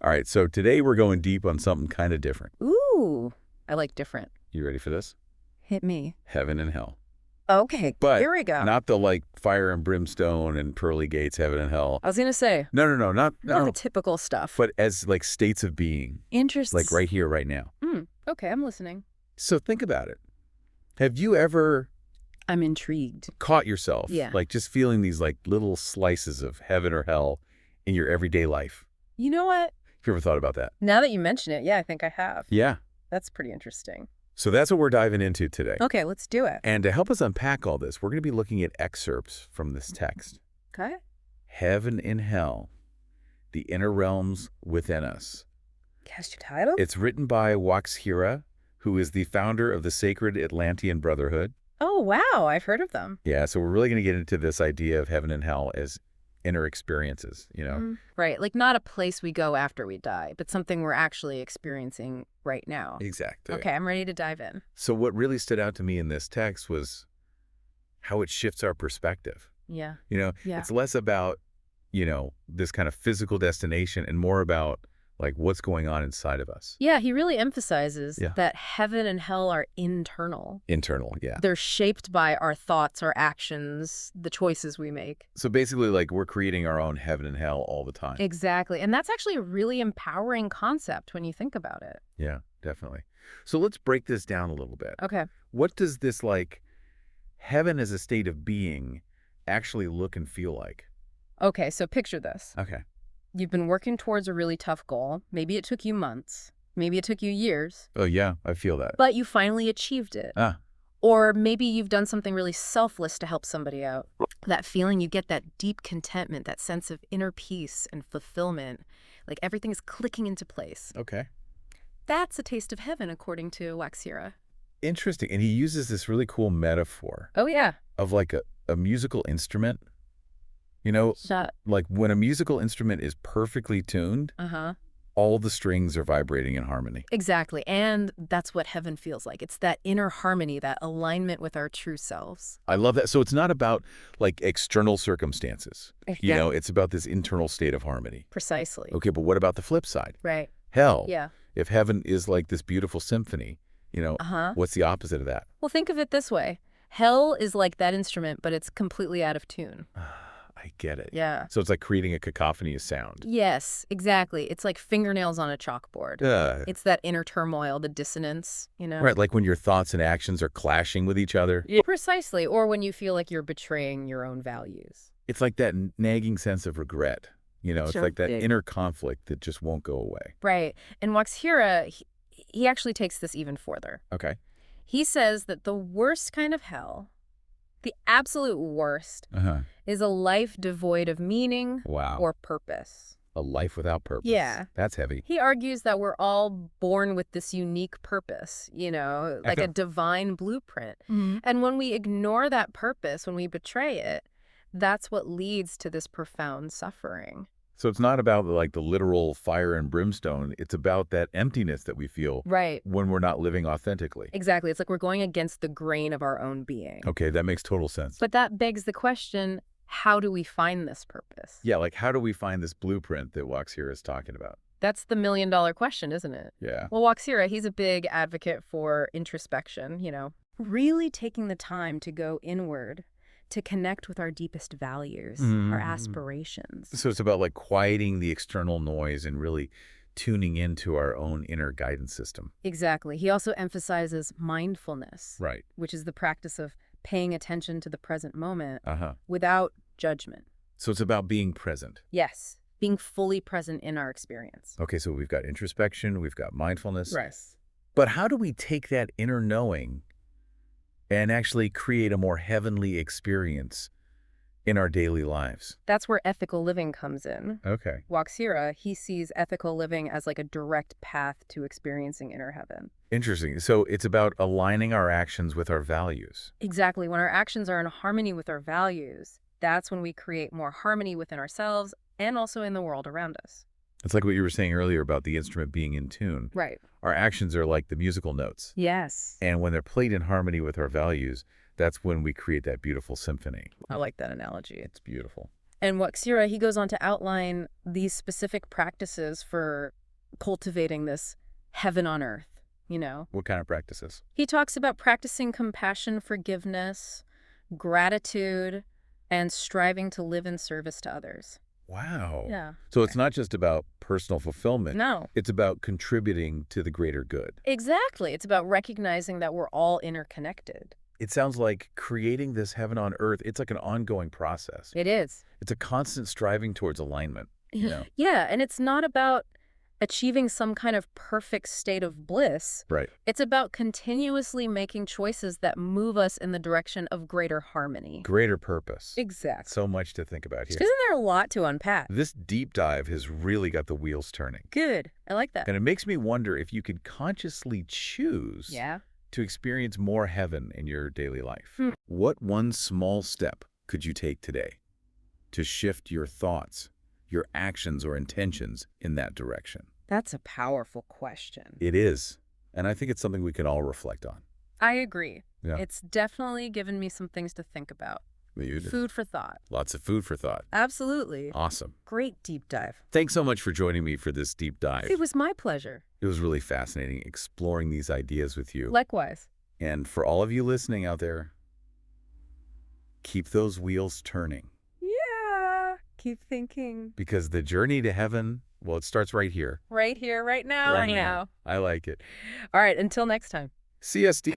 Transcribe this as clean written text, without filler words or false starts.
All right, so today we're going deep on something kind of different. Ooh, I like different. You ready for this? Hit me. Heaven and hell. Okay, But here we go. not the like fire and brimstone and pearly gates, heaven and hell. I was going to say, No, not the no. typical stuff. But as like states of being, Interesting. like right here, right now. Okay, I'm listening. So think about it. Have you ever I'm intrigued. caught yourself like just feeling these like little slices of heaven or hell in your everyday life? You know what? Have you ever thought about that? Now that you mention it, I think I have. Yeah. That's pretty interesting. So that's what we're diving into today. Okay, let's do it. And to help us unpack all this, we're going to be looking at excerpts from this text. Okay. Heaven and Hell, the Inner Realms Within Us. Catch your title? It's written by Waxhira, who is the founder of the Sacred Atlantean Brotherhood. Oh, wow. I've heard of them. Yeah, so we're really going to get into this idea of heaven and hell as inner experiences, Right, like not a place we go after we die, but something we're actually experiencing right now. Exactly. Okay, I'm ready to dive in. So what really stood out to me in this text was how it shifts our perspective. Yeah. It's less about, this kind of physical destination and more about like what's going on inside of us. Yeah, he really emphasizes that heaven and hell are internal. Internal, yeah. They're shaped by our thoughts, our actions, the choices we make. So basically, like, we're creating our own heaven and hell all the time. Exactly. And that's actually a really empowering concept when you think about it. Yeah, definitely. So let's break this down a little bit. Okay. What does this, like, heaven as a state of being actually look and feel like? Okay, so picture this. Okay. You've been working towards a really tough goal. Maybe it took you months. Maybe it took you years. Oh, yeah, I feel that. But you finally achieved it. Or maybe you've done something really selfless to help somebody out. That feeling, you get that deep contentment, that sense of inner peace and fulfillment. Like everything is clicking into place. Okay. That's a taste of heaven, according to Waxhira. Interesting. And he uses this really cool metaphor. Oh, yeah. Of like a musical instrument. Like when a musical instrument is perfectly tuned, all the strings are vibrating in harmony. Exactly. And that's what heaven feels like. It's that inner harmony, that alignment with our true selves. I love that. So it's not about like external circumstances. It's about this internal state of harmony. Precisely. Okay, but what about the flip side? Right. Hell. Yeah. If heaven is like this beautiful symphony, what's the opposite of that? Well, think of it this way. Hell is like that instrument, but it's completely out of tune. I get it. Yeah. So it's like creating a cacophony of sound. Yes, exactly. It's like fingernails on a chalkboard. It's that inner turmoil, the dissonance, Right, like when your thoughts and actions are clashing with each other. Yeah. Precisely. Or when you feel like you're betraying your own values. It's like that nagging sense of regret. It's like that inner conflict that just won't go away. Right. And Waxhira, he actually takes this even further. Okay. He says that the worst kind of hell, the absolute worst, is a life devoid of meaning or purpose. A life without purpose. Yeah. That's heavy. He argues that we're all born with this unique purpose, like a divine blueprint. And when we ignore that purpose, when we betray it, that's what leads to this profound suffering. So it's not about like the literal fire and brimstone. It's about that emptiness that we feel when we're not living authentically. Exactly. It's like we're going against the grain of our own being. Okay, that makes total sense. But that begs the question, how do we find this purpose? Yeah, like how do we find this blueprint that Waxhira is talking about? That's the million-dollar question, isn't it? Yeah. Well, Waxhira, he's a big advocate for introspection, really taking the time to go inward, to connect with our deepest values, our aspirations. So it's about like quieting the external noise and really tuning into our own inner guidance system. Exactly. He also emphasizes mindfulness, right, which is the practice of paying attention to the present moment without judgment. So it's about being present. Yes, being fully present in our experience. Okay, so we've got introspection, we've got mindfulness. Right. But how do we take that inner knowing and actually create a more heavenly experience in our daily lives? That's where ethical living comes in. Okay. Waxhira, he sees ethical living as like a direct path to experiencing inner heaven. Interesting. So it's about aligning our actions with our values. Exactly. When our actions are in harmony with our values, that's when we create more harmony within ourselves and also in the world around us. It's like what you were saying earlier about the instrument being in tune. Right. Our actions are like the musical notes. Yes. And when they're played in harmony with our values, that's when we create that beautiful symphony. I like that analogy. It's beautiful. And Waxira, he goes on to outline these specific practices for cultivating this heaven on earth, you know? What kind of practices? He talks about practicing compassion, forgiveness, gratitude, and striving to live in service to others. Wow. Yeah. So it's not just about personal fulfillment. No. It's about contributing to the greater good. Exactly. It's about recognizing that we're all interconnected. It sounds like creating this heaven on earth, it's like an ongoing process. It is. It's a constant striving towards alignment, you know? Yeah, and it's not about achieving some kind of perfect state of bliss. Right. It's about continuously making choices that move us in the direction of greater harmony. Greater purpose. Exactly. So much to think about here. Isn't there a lot to unpack? This deep dive has really got the wheels turning. Good. I like that. And it makes me wonder if you could consciously choose to experience more heaven in your daily life. What one small step could you take today to shift your thoughts, your actions or intentions in that direction? That's a powerful question. It is. And I think it's something we can all reflect on. I agree. Yeah. It's definitely given me some things to think about. Food for thought. Lots of food for thought. Absolutely. Awesome. Great deep dive. Thanks so much for joining me for this deep dive. It was my pleasure. It was really fascinating exploring these ideas with you. Likewise. And for all of you listening out there, keep those wheels turning. Yeah. Keep thinking. Because the journey to heaven, well, it starts right here. Right here, right now. Right now. I like it. All right. Until next time. CSD.